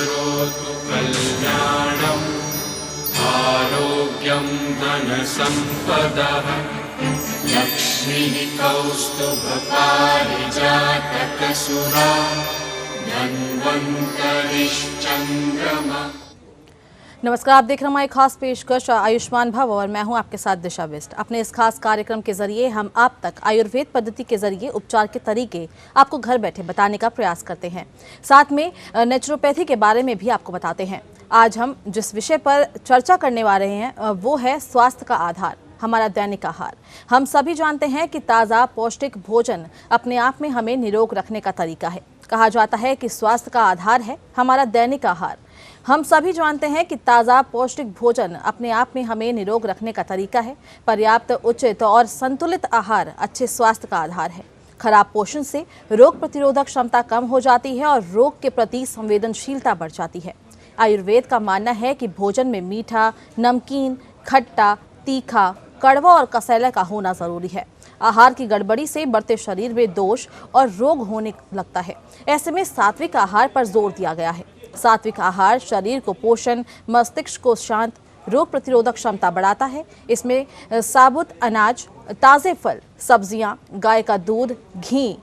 करोतु कल्याणम् आरोग्यं धनसम्पदः लक्ष्मीः कौस्तुभपारिजातकसुरा धन्वन्तरिश्चन्द्रमा। नमस्कार, आप देख रहे हैं हमारी खास पेशकश आयुष्मान भव और मैं हूं आपके साथ दिशा बिस्ट। अपने इस खास कार्यक्रम के जरिए हम आप तक आयुर्वेद पद्धति के जरिए उपचार के तरीके आपको घर बैठे बताने का प्रयास करते हैं। साथ में नेचुरोपैथी के बारे में भी आपको बताते हैं। आज हम जिस विषय पर चर्चा करने वाले हैं वो है स्वास्थ्य का आधार, हमारा दैनिक आहार। हम सभी जानते हैं कि ताज़ा पौष्टिक भोजन अपने आप में हमें निरोग रखने का तरीका है। कहा जाता है कि स्वास्थ्य का आधार है हमारा दैनिक आहार। हम सभी जानते हैं कि ताज़ा पौष्टिक भोजन अपने आप में हमें निरोग रखने का तरीका है। पर्याप्त, उचित और संतुलित आहार अच्छे स्वास्थ्य का आधार है। खराब पोषण से रोग प्रतिरोधक क्षमता कम हो जाती है और रोग के प्रति संवेदनशीलता बढ़ जाती है। आयुर्वेद का मानना है कि भोजन में मीठा, नमकीन, खट्टा, तीखा, कड़वा और कसैला का होना जरूरी है। आहार की गड़बड़ी से बढ़ते शरीर में दोष और रोग होने लगता है। ऐसे में सात्विक आहार पर जोर दिया गया है। सात्विक आहार शरीर को पोषण, मस्तिष्क को शांत, रोग प्रतिरोधक क्षमता बढ़ाता है। इसमें साबुत अनाज, ताज़े फल, सब्जियां, गाय का दूध, घी,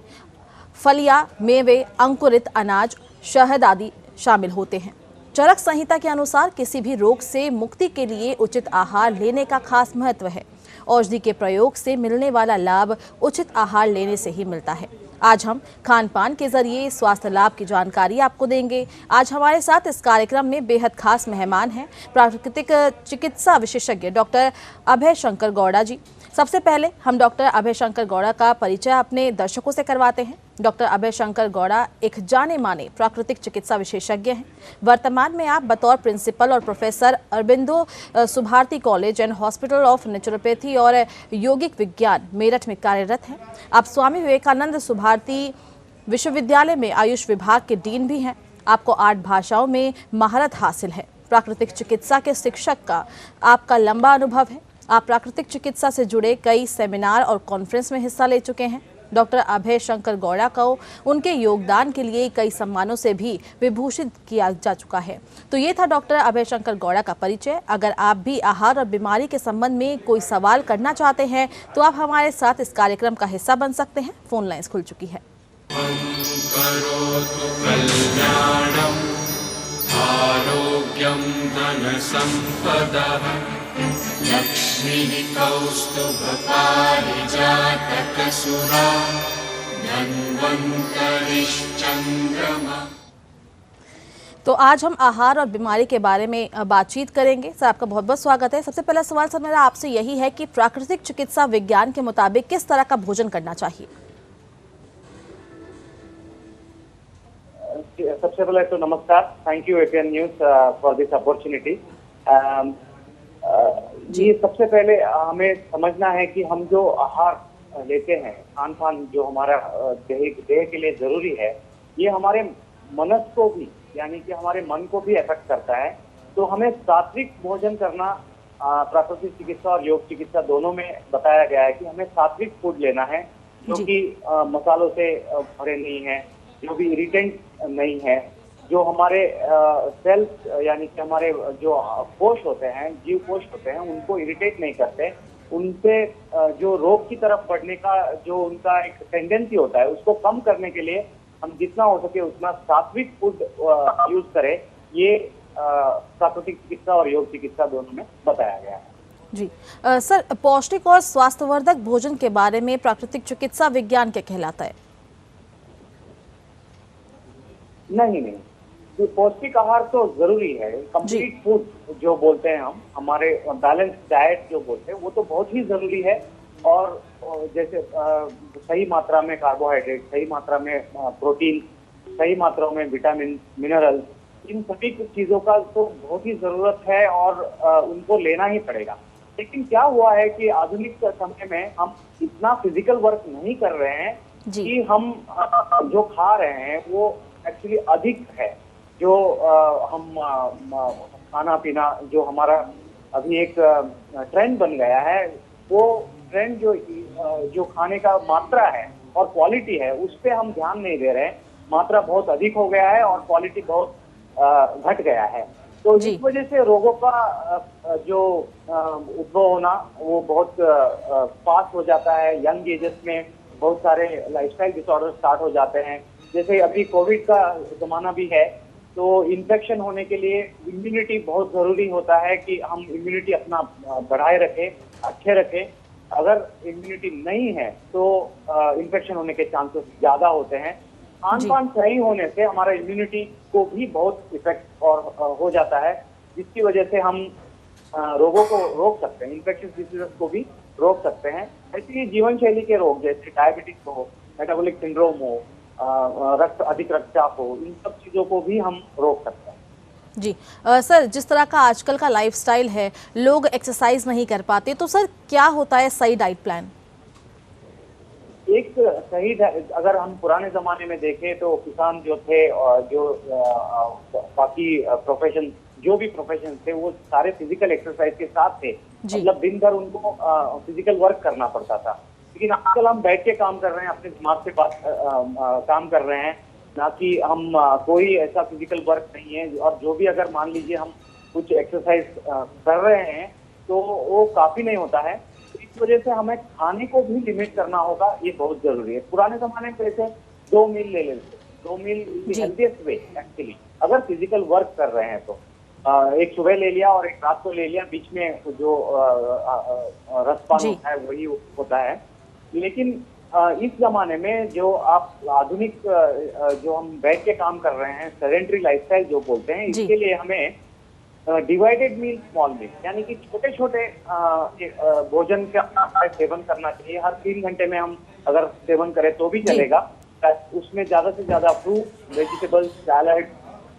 फलियां, मेवे, अंकुरित अनाज, शहद आदि शामिल होते हैं। चरक संहिता के अनुसार किसी भी रोग से मुक्ति के लिए उचित आहार लेने का खास महत्व है। औषधि के प्रयोग से मिलने वाला लाभ उचित आहार लेने से ही मिलता है। आज हम खान पान के जरिए स्वास्थ्य लाभ की जानकारी आपको देंगे। आज हमारे साथ इस कार्यक्रम में बेहद खास मेहमान हैं प्राकृतिक चिकित्सा विशेषज्ञ डॉक्टर अभय शंकर गौड़ा जी। सबसे पहले हम डॉक्टर अभय शंकर गौड़ा का परिचय अपने दर्शकों से करवाते हैं। डॉक्टर अभय शंकर गौड़ा एक जाने माने प्राकृतिक चिकित्सा विशेषज्ञ हैं। वर्तमान में आप बतौर प्रिंसिपल और professor Aurobindo Subharti college and hospital of naturopathy और यौगिक विज्ञान मेरठ में कार्यरत हैं। आप स्वामी विवेकानंद सुभारती विश्वविद्यालय में आयुष विभाग के डीन भी हैं। आपको 8 भाषाओं में महारत हासिल है। प्राकृतिक चिकित्सा के शिक्षक का आपका लंबा अनुभव है। आप प्राकृतिक चिकित्सा से जुड़े कई सेमिनार और कॉन्फ्रेंस में हिस्सा ले चुके हैं। डॉक्टर अभय शंकर गौड़ा को उनके योगदान के लिए कई सम्मानों से भी विभूषित किया जा चुका है। तो ये था डॉक्टर अभय शंकर गौड़ा का परिचय। अगर आप भी आहार और बीमारी के संबंध में कोई सवाल करना चाहते हैं तो आप हमारे साथ इस कार्यक्रम का हिस्सा बन सकते हैं। फोन लाइन्स खुल चुकी है। लक्ष्मीः कौस्तुभपारिजातकसुरा धन्वन्तरिश्चन्द्रमा। तो आज हम आहार और बीमारी के बारे में बातचीत करेंगे। सर, आपका बहुत बहुत स्वागत है। सबसे पहला सवाल सर मेरा आपसे यही है कि प्राकृतिक चिकित्सा विज्ञान के मुताबिक किस तरह का भोजन करना चाहिए? सबसे पहले तो नमस्कार, thank you APN news for this opportunity. जी, सबसे पहले हमें समझना है कि हम जो आहार लेते हैं, खान पान जो हमारा देह के लिए जरूरी है, ये हमारे मनस को भी, यानी कि हमारे मन को भी इफेक्ट करता है। तो हमें सात्विक भोजन करना प्राकृतिक चिकित्सा और योग चिकित्सा दोनों में बताया गया है कि हमें सात्विक फूड लेना है, जो कि मसालों से भरे नहीं है, जो भी इरिटेंट नहीं है, जो हमारे सेल्स यानी कि हमारे जो कोष होते हैं, जीव कोष होते हैं, उनको इरिटेट नहीं करते। उनसे जो रोग की तरफ बढ़ने का जो उनका एक टेंडेंसी होता है, उसको कम करने के लिए हम जितना हो सके उतना सात्विक फूड यूज करें। ये प्राकृतिक चिकित्सा और योग चिकित्सा दोनों में बताया गया है। जी सर, पौष्टिक और स्वास्थ्यवर्धक भोजन के बारे में प्राकृतिक चिकित्सा विज्ञान क्या कहलाता है? नहीं, पौष्टिक आहार तो जरूरी है। कंप्लीट फूड जो बोलते हैं हम, हमारे बैलेंस डाइट जो बोलते हैं, वो तो बहुत ही जरूरी है। और जैसे सही मात्रा में कार्बोहाइड्रेट, सही मात्रा में प्रोटीन, सही मात्रा में विटामिन, मिनरल, इन सभी चीजों का तो बहुत ही जरूरत है और उनको लेना ही पड़ेगा। लेकिन क्या हुआ है कि आधुनिक समय में हम इतना फिजिकल वर्क नहीं कर रहे हैं कि हम जो खा रहे हैं वो एक्चुअली अधिक है। जो हम खाना पीना जो हमारा अभी एक ट्रेंड बन गया है, वो ट्रेंड जो खाने का मात्रा है और क्वालिटी है, उस पे हम ध्यान नहीं दे रहे हैं। मात्रा बहुत अधिक हो गया है और क्वालिटी बहुत घट गया है। तो जी। इस वजह से रोगों का जो उद्भव होना वो बहुत फास्ट हो जाता है। यंग एजेस में बहुत सारे लाइफस्टाइल डिसऑर्डर स्टार्ट हो जाते हैं। जैसे अभी कोविड का जमाना भी है, तो इन्फेक्शन होने के लिए इम्यूनिटी बहुत जरूरी होता है कि हम इम्यूनिटी अपना बढ़ाए रखें, अच्छे रखें। अगर इम्यूनिटी नहीं है तो इन्फेक्शन होने के चांसेस ज्यादा होते हैं। खान पान सही होने से हमारा इम्यूनिटी को भी बहुत इफेक्ट और हो जाता है, जिसकी वजह से हम रोगों को रोक सकते हैं, इन्फेक्शियस डिसीजेस को भी रोक सकते हैं। ऐसे ही जीवन शैली के रोग जैसे डायबिटीज हो, मेटाबॉलिक सिंड्रोम हो, अधिक रक्तचाप हो, इन सब चीजों को भी हम रोक सकते हैं। जी सर, जिस तरह का आजकल का लाइफस्टाइल है, लोग एक्सरसाइज नहीं कर पाते, तो सर क्या होता है सही डाइट प्लान? एक सही अगर हम पुराने जमाने में देखें तो किसान जो थे और जो बाकी प्रोफेशन जो भी प्रोफेशन थे वो सारे फिजिकल एक्सरसाइज के साथ थे। मतलब दिन भर उनको फिजिकल वर्क करना पड़ता था। लेकिन आजकल हम बैठ के काम कर रहे हैं, अपने दिमाग से काम कर रहे हैं, ना कि हम कोई ऐसा फिजिकल वर्क नहीं है। और जो भी अगर मान लीजिए हम कुछ एक्सरसाइज कर रहे हैं तो वो काफी नहीं होता है। इस वजह से हमें खाने को भी लिमिट करना होगा, ये बहुत जरूरी है। पुराने जमाने में ऐसे 2 मील ले लेते, 2 मील हेल्थीएस्ट वे एक्चुअली। अगर फिजिकल वर्क कर रहे हैं तो एक सुबह ले लिया और एक रात को ले लिया, बीच में जो रसपान होता है वही होता है। लेकिन इस जमाने में जो आप आधुनिक जो हम बैठ के काम कर रहे हैं, सेडेंटरी लाइफस्टाइल जो बोलते हैं, इसके लिए हमें डिवाइडेड मील, स्मॉल मील, यानी कि छोटे छोटे भोजन का सेवन करना चाहिए। हर 3 घंटे में हम अगर सेवन करें तो भी चलेगा। उसमें ज्यादा से ज्यादा फ्रूट, वेजिटेबल्स, सैलड,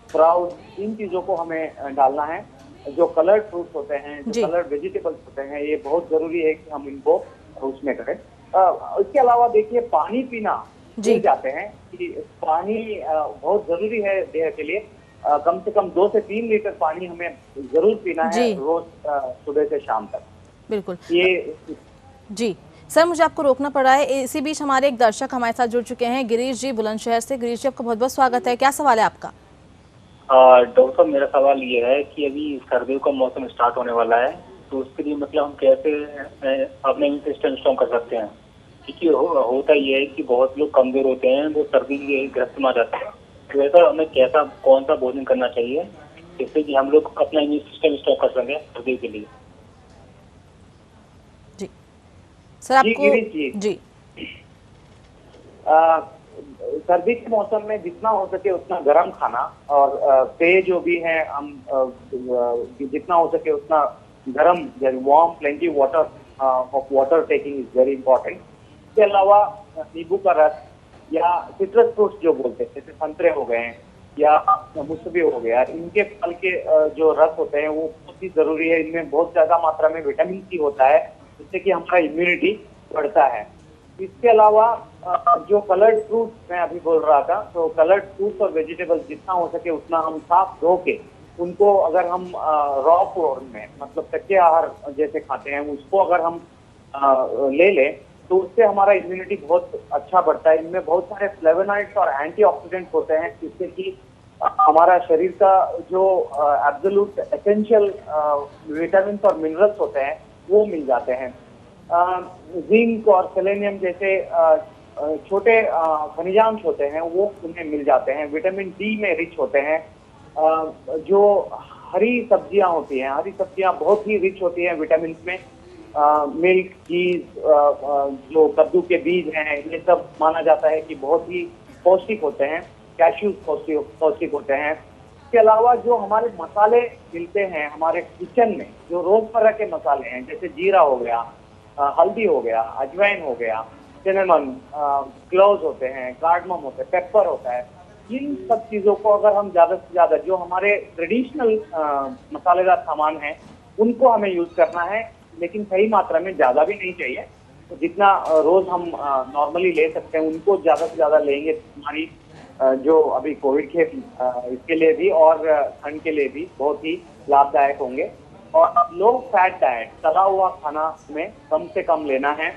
स्प्राउट, इन चीजों को हमें डालना है। जो कलर्ड फ्रूट्स होते हैं, जो कलर्ड वेजिटेबल्स होते हैं, ये बहुत जरूरी है कि हम इनको उसमें करें। इसके अलावा देखिए, पानी पीना भूल जाते हैं कि पानी बहुत जरूरी है देह के लिए। कम से कम 2 से 3 लीटर पानी हमें जरूर पीना है रोज, सुबह से शाम तक। बिल्कुल। ये जी सर, मुझे आपको रोकना पड़ा है। इसी बीच हमारे एक दर्शक हमारे साथ जुड़ चुके हैं, गिरीश जी बुलंदशहर से। गिरीश जी, आपका बहुत बहुत स्वागत है। क्या सवाल है आपका? डॉक्टर साहब, मेरा सवाल ये है कि अभी सर्दियों का मौसम स्टार्ट होने वाला है, तो उसके लिए मतलब हम कैसे अपने इम्यून सिस्टम स्ट्रॉन्ग कर सकते हैं? क्योंकि होता ये है कि बहुत लोग कमजोर होते हैं, वो सर्दी के ग्रस्त में आ जाते हैं। तो ऐसा हमें कौन सा भोजन करना चाहिए जिससे कि हम लोग अपना इम्यून सिस्टम स्ट्रॉन्ग कर सकें सर्दी के लिए? जी सर, आपको जी सर्दी के मौसम में जितना हो सके उतना गर्म खाना, और पेय जो भी है हम जितना हो सके उतना गर्म, warm, plenty water of water taking is very important. इसके अलावा नींबू का रस या सिट्रस फ्रूट्स जो बोलते हैं, जैसे संतरे हो गए हैं या मौसमी हो गया, इनके फल के जो रस होते हैं वो बहुत ही जरूरी है। इनमें बहुत ज्यादा मात्रा में विटामिन सी होता है, जिससे कि हमारा इम्यूनिटी बढ़ता है। इसके अलावा जो कलर्ड फ्रूट्स मैं अभी बोल रहा था, तो कलर्ड फ्रूट्स और वेजिटेबल्स जितना हो सके उतना हम साफ धो के उनको अगर हम रॉ फॉर्म में, मतलब कच्चे आहार जैसे खाते हैं, उसको अगर हम ले लें तो उससे हमारा इम्यूनिटी बहुत अच्छा बढ़ता है। इनमें बहुत सारे फ्लेवोनॉइड्स और एंटीऑक्सीडेंट्स होते हैं, जिससे कि हमारा शरीर का जो एब्सोल्यूट एसेंशियल विटामिन और मिनरल्स होते हैं वो मिल जाते हैं। जिंक और सेलेनियम जैसे छोटे खनिजांश होते हैं वो उन्हें मिल जाते हैं। विटामिन डी में रिच होते हैं। जो हरी सब्जियां होती हैं, हरी सब्जियां बहुत ही रिच होती हैं विटामिन में। मिल्क, चीज, जो कद्दू के बीज हैं, ये सब माना जाता है कि बहुत ही पौष्टिक होते हैं। कैश्यूज पौष्टिक होते हैं। इसके अलावा जो हमारे मसाले मिलते हैं हमारे किचन में, जो रोजमर्रा के मसाले हैं, जैसे जीरा हो गया, हल्दी हो गया, अजवाइन हो गया, सिनेमन, क्लोव्स होते हैं, कार्डमम होते हैं, पेपर होता है, इन सब चीजों को अगर हम ज्यादा से ज्यादा, जो हमारे ट्रेडिशनल मसालेदार सामान है, उनको हमें यूज करना है, लेकिन सही मात्रा में, ज्यादा भी नहीं चाहिए। तो जितना रोज हम नॉर्मली ले सकते हैं उनको ज्यादा से ज्यादा लेंगे, हमारी जो अभी कोविड के इसके लिए भी और ठंड के लिए भी बहुत ही लाभदायक होंगे। और लो फैट डाइट, तला हुआ खाना में कम से कम लेना है।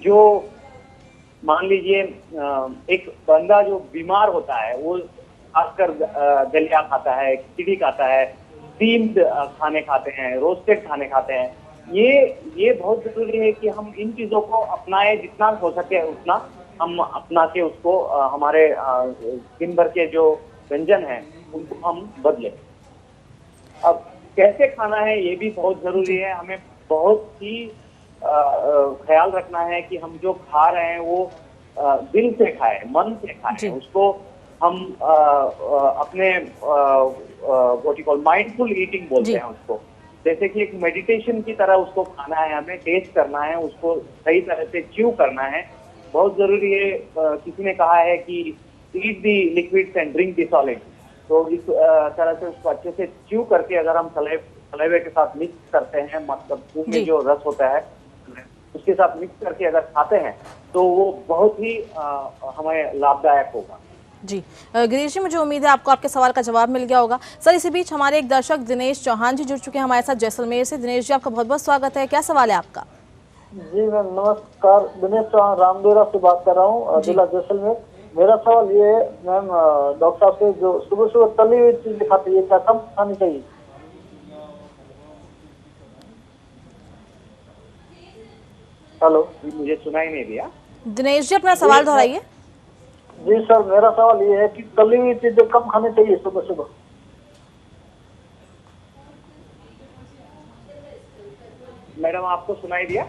जो मान लीजिए एक बंदा जो बीमार होता है वो खासकर दलिया खाता है, खिचड़ी खाता है, स्टीम्ड खाने खाते हैं, रोस्टेड खाने खाते हैं। ये बहुत जरूरी है कि हम इन चीजों को अपनाएं, जितना हो सके उतना हम अपना के उसको हमारे दिन भर के जो व्यंजन हैं उनको हम बदलें। अब कैसे खाना है ये भी बहुत जरूरी है। हमें बहुत ही ख्याल रखना है कि हम जो खा रहे हैं वो दिल से खाएं, मन से खाएं। उसको हम अपने what you call mindful eating बोलते हैं उसको। जैसे कि एक मेडिटेशन की तरह उसको खाना है, हमें टेस्ट करना है, उसको सही तरह से च्यू करना है। बहुत जरूरी है। किसी ने कहा है कि eat the liquids and drink the solid. तो इस तरह से उसको अच्छे से च्यू करके अगर हम सलेवे के साथ मिक्स करते हैं, मतलब मुंह में जो रस होता है उसके साथ मिक्स करके अगर खाते हैं तो वो बहुत ही हमें लाभदायक होगा। जी गिरीश जी, मुझे उम्मीद है आपको आपके सवाल का जवाब मिल गया होगा। सर, इसी बीच हमारे एक दर्शक दिनेश चौहान जी जुड़ चुके हैं हमारे साथ जैसलमेर से। दिनेश जी, आपका बहुत बहुत स्वागत है। क्या सवाल है आपका? जी मैम नमस्कार, दिनेश चौहान रामदेवरा से बात कर रहा हूँ, जिला जैसलमेर। मेरा सवाल ये है मैम, डॉक्टर साहब से, जो सुबह सुबह तली हुई चीजें खाती है क्या कम खानी चाहिए? हेलो, मुझे सुनाई नहीं दिया। दिनेश जी, अपना सवाल दोहराइए। जी सर, मेरा सवाल ये है कि तली हुई चीजें कम खानी चाहिए सुबह सुबह। मैडम, आपको सुनाई दिया?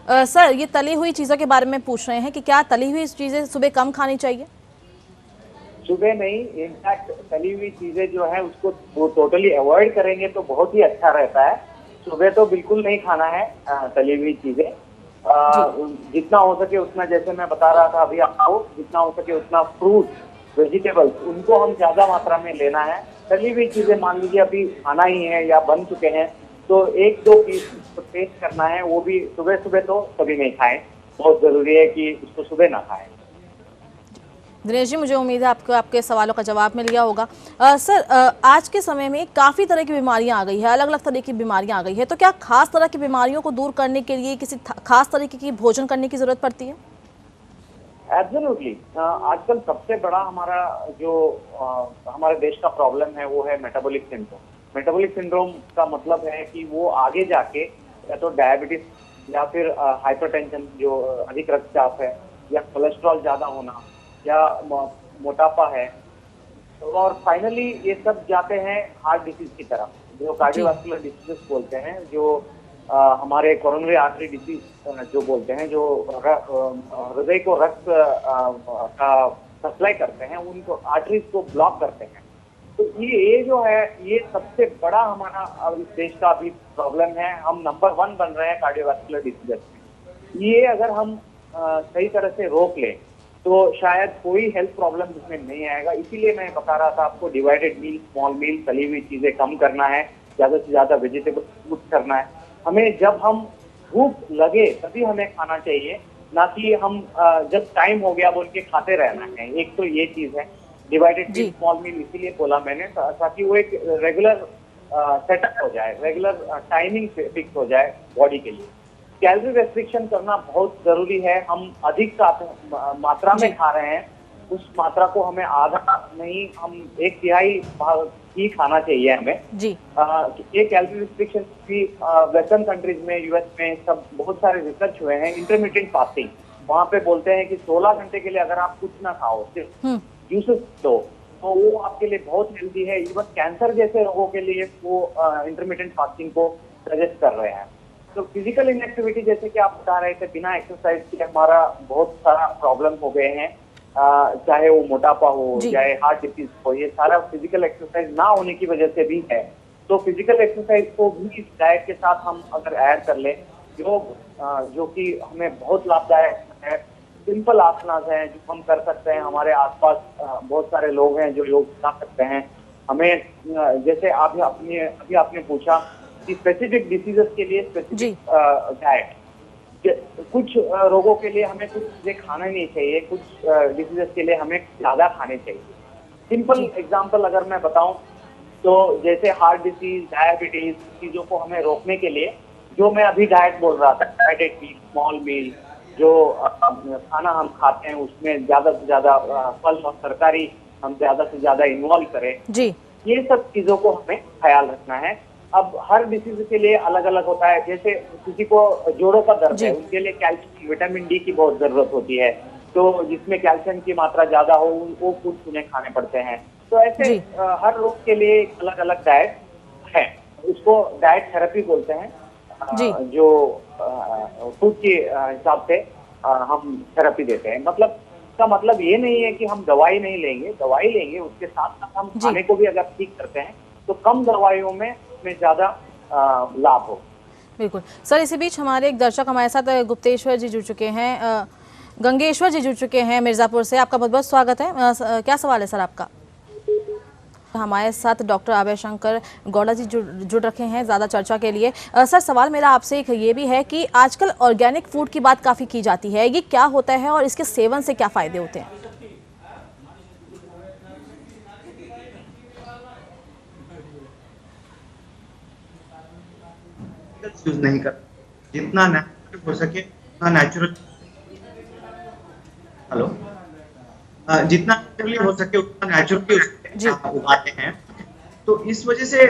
सर, ये तली हुई चीज़ों के बारे में पूछ रहे हैं कि क्या तली हुई चीज़ें सुबह कम खानी चाहिए? सुबह नहीं, इनफैक्ट तली हुई चीजें जो है उसको वो टोटली अवॉइड करेंगे तो बहुत ही अच्छा रहता है। सुबह तो बिल्कुल नहीं खाना है तली हुई चीजें। जितना हो सके उतना, जैसे मैं बता रहा था अभी आपको, जितना हो सके उतना फ्रूट, वेजिटेबल्स, उनको हम ज्यादा मात्रा में लेना है। तली हुई चीजें मान लीजिए अभी खाना ही है या बन चुके हैं तो एक दो पीस टेस्ट करना है, वो भी सुबह सुबह तो कभी नहीं खाएं। बहुत जरूरी है कि उसको सुबह ना खाएं। दिनेश जी, मुझे उम्मीद है आपको आपके सवालों का जवाब मिल गया होगा। सर, आज के समय में काफ़ी तरह की बीमारियां आ गई है, अलग अलग तरह की बीमारियां आ गई है, तो क्या खास तरह की बीमारियों को दूर करने के लिए किसी खास तरीके की भोजन करने की जरूरत पड़ती है? एब्सोल्युटली। आजकल सबसे बड़ा हमारा जो हमारे देश का प्रॉब्लम है वो है मेटाबॉलिक सिंड्रोम। मेटाबॉलिक सिंड्रोम का मतलब है कि वो आगे जाके या तो डायबिटीज या फिर हाइपरटेंशन जो अधिक रक्तचाप है, या कोलेस्ट्रॉल ज्यादा होना, या मोटापा है, और फाइनली ये सब जाते हैं हार्ट डिसीज की तरफ, जो कार्डियोवास्कुलर डिसीजेस बोलते हैं, जो हमारे कोरोनरी आर्टरी डिसीज जो बोलते हैं, जो हृदय को रक्त का सप्लाई करते हैं, उनको आर्टरीज को ब्लॉक करते हैं। तो ये जो है ये सबसे बड़ा हमारा इस देश का अभी प्रॉब्लम है। हम नंबर 1 बन रहे हैं कार्डियोवास्कुलर डिसीजेस में। ये अगर हम सही तरह से रोक लें तो शायद कोई हेल्थ प्रॉब्लम इसमें नहीं आएगा। इसीलिए मैं बता रहा था आपको, डिवाइडेड मील, स्मॉल मील, तली हुई चीजें कम करना है, ज्यादा से ज्यादा वेजिटेबल यूज करना है। हमें जब हम भूख लगे तभी हमें खाना चाहिए, ना कि हम जब टाइम हो गया बोल के खाते रहना है। एक तो ये चीज है डिवाइडेड मील, स्मॉल मील, इसीलिए बोला मैंने, ताकि वो एक रेगुलर सेटअप हो जाए, रेगुलर टाइमिंग फिक्स हो जाए बॉडी के लिए। कैलोरी रेस्ट्रिक्शन करना बहुत जरूरी है। हम अधिक मात्रा में खा रहे हैं, उस मात्रा को हमें आधा नहीं, हम 1/3 ही खाना चाहिए हमें जी। ये कैलोरी रिस्ट्रिक्शन भी वेस्टर्न कंट्रीज में, यूएस में सब बहुत सारे रिसर्च हुए हैं। इंटरमिटेंट फास्टिंग, वहाँ पे बोलते हैं कि 16 घंटे के लिए अगर आप कुछ ना खाओ, सिर्फ जूसेस लो, तो वो आपके लिए बहुत हेल्दी है। इवन कैंसर जैसे रोगों के लिए वो इंटरमिटेंट फास्टिंग को सजेस्ट कर रहे हैं। तो फिजिकल इनएक्टिविटी, जैसे कि आप बता रहे थे, बिना एक्सरसाइज के हमारा बहुत सारा प्रॉब्लम हो गए हैं, चाहे वो मोटापा हो, चाहे हार्ट डिसीज हो, ये सारा फिजिकल एक्सरसाइज ना होने की वजह से भी है। तो फिजिकल एक्सरसाइज को भी इस डाइट के साथ हम अगर ऐड कर लें, योग जो कि हमें बहुत लाभदायक है, सिंपल आसनास हैं जो हम कर सकते हैं। हमारे आसपास बहुत सारे लोग हैं जो योग कर सकते हैं। हमें जैसे अभी आपने पूछा कि स्पेसिफिक डिसीजेस के लिए स्पेसिफिक डाइट, कुछ रोगों के लिए हमें कुछ चीजें खाना नहीं चाहिए, कुछ डिसीजेस के लिए हमें ज्यादा खाने चाहिए। सिंपल एग्जांपल अगर मैं बताऊं तो जैसे हार्ट डिसीज, डायबिटीज चीजों को हमें रोकने के लिए जो मैं अभी डाइट बोल रहा था, डिवाइडेड मील, स्मॉल मील, जो खाना हम खाते हैं उसमें ज्यादा से ज्यादा फल और तरकारी हम ज्यादा से ज्यादा इन्वॉल्व करें। जी। ये सब चीजों को हमें ख्याल रखना है। अब हर डिसीज के लिए अलग अलग होता है। जैसे किसी को जोड़ों का दर्द है, उनके लिए कैल्शियम विटामिन डी की बहुत जरूरत होती है, तो जिसमें कैल्शियम की मात्रा ज्यादा हो वो फूड उन्हें खाने पड़ते हैं। तो ऐसे हर रोग के लिए अलग अलग डाइट है, उसको डाइट थेरेपी बोलते हैं। जो फूड के हिसाब से हम थेरेपी देते हैं। मतलब इसका मतलब ये नहीं है कि हम दवाई नहीं लेंगे, दवाई लेंगे, उसके साथ साथ हम खाने को भी अगर ठीक करते हैं तो कम दवाइयों में ज्यादा लाभ हो। बिल्कुल सर, इसी बीच हमारे एक दर्शक हमारे साथ गुप्तेश्वर जी जुड़ चुके हैं, गंगेश्वर जी जुड़ चुके हैं मिर्जापुर से। आपका बहुत बहुत स्वागत है। क्या सवाल है सर आपका? हमारे साथ डॉक्टर अभय शंकर गौड़ा जी जुड़ रखे हैं ज़्यादा चर्चा के लिए। सर, सवाल मेरा आपसे एक ये भी है कि आजकल ऑर्गेनिक फूड की बात काफ़ी की जाती है, ये क्या होता है और इसके सेवन से क्या फ़ायदे होते हैं? यूज नहीं कर, जितना नेचुरल हो सके उतना नेचुरल, जितना नेचुरली हो सके उतना नेचुरली उगाते हैं। तो इस वजह से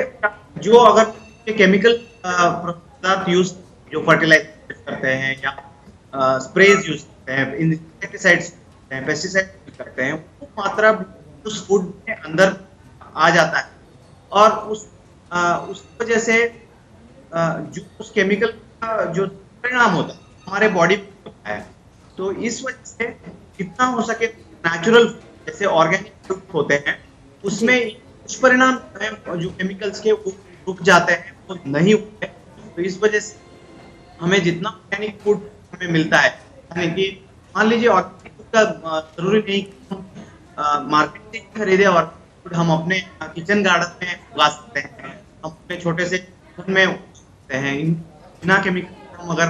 जो अगर केमिकल पदार्थ यूज, जो फर्टिलाइजर करते हैं या स्प्रेज यूज करते हैं, इंसेक्टिसाइड्स करते हैं, पेस्टिसाइड यूज करते हैं, वो मात्रा उस फूड के अंदर आ जाता है और उस वजह से जो उस केमिकल का जो परिणाम होता है हमारे बॉडी में होता है। तो इस वजह से जितना हो सके नेचुरल, जैसे ऑर्गेनिक फूड होते हैं, उसमें कुछ परिणाम जो केमिकल्स के वो रुक जाते हैं, वो नहीं होते। तो इस वजह से हमें जितना ऑर्गेनिक फूड हमें मिलता है, यानी कि मान लीजिए ऑर्गेनिक फूड का जरूरी नहीं कि हम मार्केट से खरीदे, और हम अपने किचन गार्डन में उगा सकते हैं, हम अपने छोटे से में हैं। बिना केमिकल हम अगर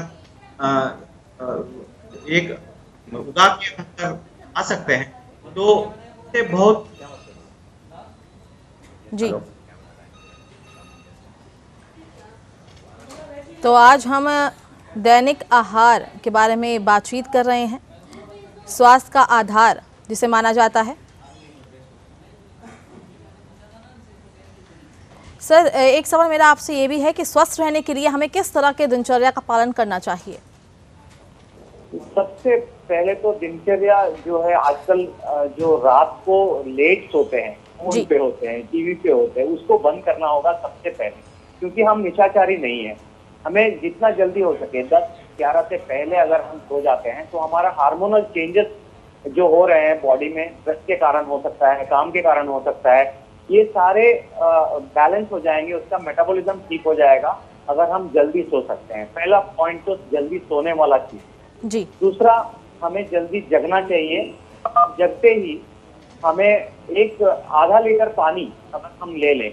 एक उगा के हम आ सकते हैं तो ये बहुत जी। तो आज हम दैनिक आहार के बारे में बातचीत कर रहे हैं, स्वास्थ्य का आधार जिसे माना जाता है। सर, एक सवाल मेरा आपसे ये भी है कि स्वस्थ रहने के लिए हमें किस तरह के दिनचर्या का पालन करना चाहिए? सबसे पहले तो दिनचर्या जो है, आजकल जो रात को लेट सोते हैं, फोन पे होते हैं, टीवी पे होते हैं, उसको बंद करना होगा सबसे पहले, क्योंकि हम निशाचारी नहीं है। हमें जितना जल्दी हो सके 10-11 से पहले अगर हम सो जाते हैं तो हमारा हार्मोनल चेंजेस जो हो रहे हैं बॉडी में, स्ट्रेस के कारण हो सकता है, काम के कारण हो सकता है, ये सारे बैलेंस हो जाएंगे, उसका मेटाबॉलिज्म ठीक हो जाएगा अगर हम जल्दी सो सकते हैं। पहला पॉइंट तो जल्दी सोने वाला चीज जी। दूसरा, हमें जल्दी जगना चाहिए। जगते ही हमें एक आधा लीटर पानी अगर हम ले लें,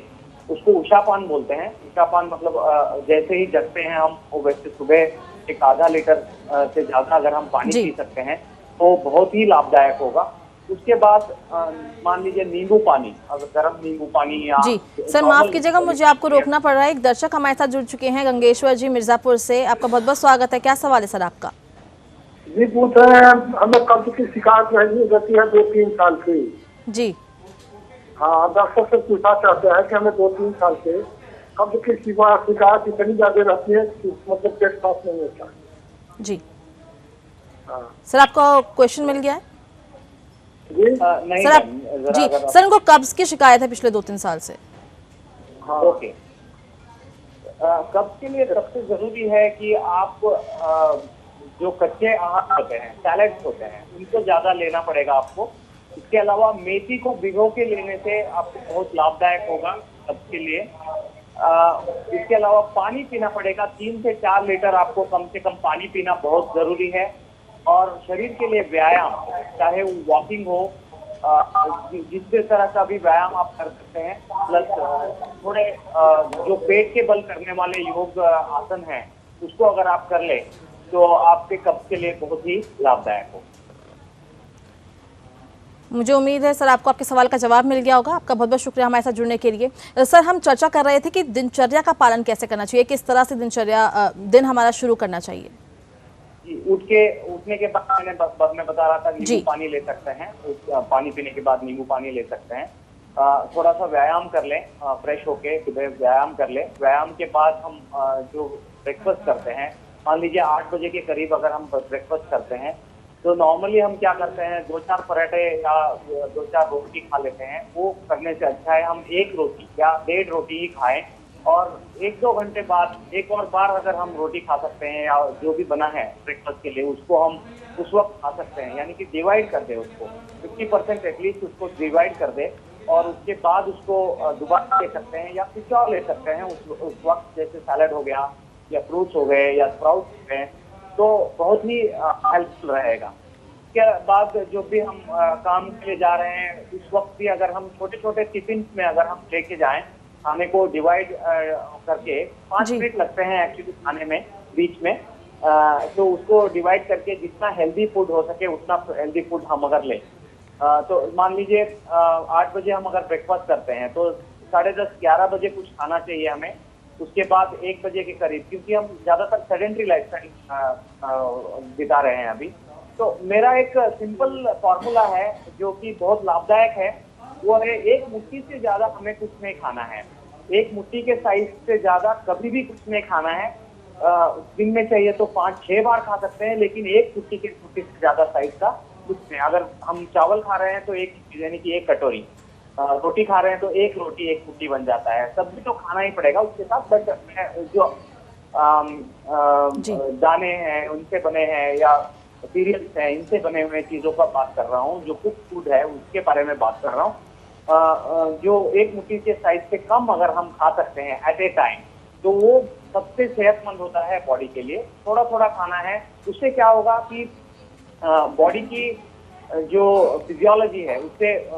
उसको उषापान बोलते हैं। उषापान मतलब जैसे ही जगते हैं हम, वो वैसे सुबह एक आधा लीटर से ज्यादा अगर हम पानी पी सकते हैं तो बहुत ही लाभदायक होगा। उसके बाद मान लीजिए नींबू पानी, अगर गर्म नींबू पानी या जी। सर, माफ कीजिएगा, मुझे आपको रोकना पड़ रहा है। एक दर्शक हमारे साथ जुड़ चुके हैं, गंगेश्वर जी मिर्जापुर से। आपका बहुत बहुत स्वागत है। क्या सवाल है सर आपका? जी, पूछ रहे हैं, हमें कब्ज की शिकायत रहती है 2-3 साल से। जी हाँ, डॉक्टर से पूछना चाहते हैं कि हमें 2-3 साल से कब्ज की शिकायत इतनी ज्यादा रहती है कि मतलब पेट साफ नहीं होता। जी सर, आपका क्वेश्चन मिल गया है? नहीं सर जी सर, उनको कब्ज की शिकायत है पिछले 2-3 साल से। हाँ, ओके। कब्ज के लिए सबसे जरूरी है कि आप जो कच्चे आहार होते हैं, सैलेड्स होते हैं, उनको ज्यादा लेना पड़ेगा आपको। इसके अलावा मेथी को भिगो के लेने से आपको बहुत लाभदायक होगा कब्ज के लिए। इसके अलावा पानी पीना पड़ेगा, 3 से 4 लीटर आपको कम से कम पानी पीना बहुत जरूरी है। और शरीर के लिए व्यायाम, चाहे वो वॉकिंग हो, जिस तरह का भी व्यायाम आप कर सकते हैं, प्लस थोड़े जो पेट के बल करने वाले योग आसन हैं, उसको अगर आप कर ले तो आपके कब्ज के लिए बहुत ही लाभदायक हो। मुझे उम्मीद है सर आपको आपके सवाल का जवाब मिल गया होगा। आपका बहुत बहुत शुक्रिया हमारे साथ जुड़ने के लिए। सर, हम चर्चा कर रहे थे कि दिनचर्या का पालन कैसे करना चाहिए, किस तरह से दिन हमारा शुरू करना चाहिए। उठने के बाद मैं बता रहा था, नींबू पानी ले सकते हैं। पानी पीने के बाद नींबू पानी ले सकते हैं। थोड़ा सा व्यायाम कर लें, फ्रेश होके सुबह व्यायाम कर लें। व्यायाम के बाद हम जो ब्रेकफास्ट करते हैं, मान लीजिए 8 बजे के करीब अगर हम ब्रेकफास्ट करते हैं, तो नॉर्मली हम क्या करते हैं, 2-4 पराठे या 2-4 रोटी खा लेते हैं। वो करने से अच्छा है हम 1 रोटी या 1.5 रोटी ही खाएं, और 1-2 घंटे बाद एक और बार अगर हम रोटी खा सकते हैं या जो भी बना है ब्रेकफास्ट के लिए, उसको हम उस वक्त खा सकते हैं। यानी कि डिवाइड कर दे उसको, 50% एटलीस्ट उसको डिवाइड कर दे, और उसके बाद उसको दोबारा ले सकते हैं या कुछ और ले सकते हैं उस वक्त, जैसे सैलड हो गया या फ्रूट्स हो गए या स्प्राउट्स हो गए, तो बहुत ही हेल्पफुल रहेगा। उसके बाद जो भी हम काम के लिए जा रहे हैं, उस वक्त भी अगर हम छोटे छोटे टिफिन में अगर हम लेके जाएं, खाने को डिवाइड करके 5 मिनट लगते हैं एक्चुअली खाने में बीच में, तो उसको डिवाइड करके जितना हेल्दी फूड हो सके उतना हेल्दी फूड हम अगर लें, तो मान लीजिए 8 बजे हम अगर ब्रेकफास्ट करते हैं तो 10:30-11 बजे कुछ खाना चाहिए हमें। उसके बाद 1 बजे के करीब, क्योंकि हम ज्यादातर सेडेंट्री लाइफस्टाइल बिता रहे हैं अभी, तो मेरा एक सिंपल फॉर्मूला है जो कि बहुत लाभदायक है। वो है 1 मुट्ठी से ज्यादा हमें कुछ नहीं खाना है। 1 मुट्ठी के साइज से ज्यादा कभी भी कुछ नहीं खाना है। दिन में चाहिए तो 5-6 बार खा सकते हैं, लेकिन 1 मुट्ठी से ज्यादा साइज का कुछ नहीं। अगर हम चावल खा रहे हैं तो 1 यानी कि 1 कटोरी, रोटी खा रहे हैं तो 1 रोटी 1 मुट्ठी बन जाता है। सब्जी तो खाना ही पड़ेगा उसके साथ, बट जो दाने हैं उनसे बने हैं या सीरियल्स हैं इनसे बने हुए चीजों का बात कर रहा हूँ, जो कुक फूड है उसके बारे में बात कर रहा हूँ। जो 1 मुट्ठी के साइज से कम अगर हम खा सकते हैं एट ए टाइम, तो वो सबसे सेहतमंद होता है बॉडी के लिए। थोड़ा थोड़ा खाना है, उससे क्या होगा कि बॉडी की जो फिजियोलॉजी है उससे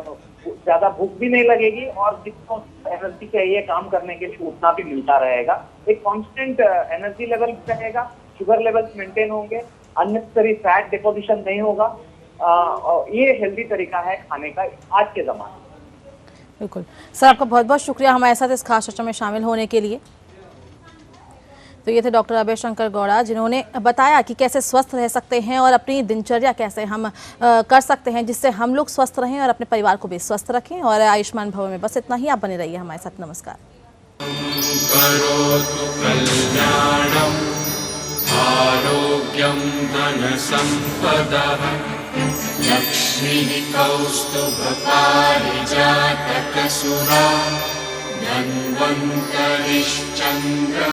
ज्यादा भूख भी नहीं लगेगी, और जितना एनर्जी चाहिए काम करने के लिए उतना भी मिलता रहेगा। एक कांस्टेंट एनर्जी लेवल रहेगा, शुगर लेवल्स मेंटेन होंगे, अननेसेसरी फैट डिपोजिशन नहीं होगा। ये हेल्दी तरीका है खाने का आज के जमाने में। बिल्कुल सर, आपका बहुत बहुत शुक्रिया हमारे साथ इस खास चर्चा में शामिल होने के लिए। तो ये थे डॉक्टर अभय शंकर गौड़ा, जिन्होंने बताया कि कैसे स्वस्थ रह सकते हैं और अपनी दिनचर्या कैसे हम कर सकते हैं जिससे हम लोग स्वस्थ रहें और अपने परिवार को भी स्वस्थ रखें। और आयुष्मान भव में बस इतना ही, आप बने रहिए हमारे साथ। नमस्कार। करोतु कल्याणम् आरोग्यं धनसम्पदः लक्ष्मीः कौस्तुभपारिजातकसुरा धन्वन्तरिश्चन्द्र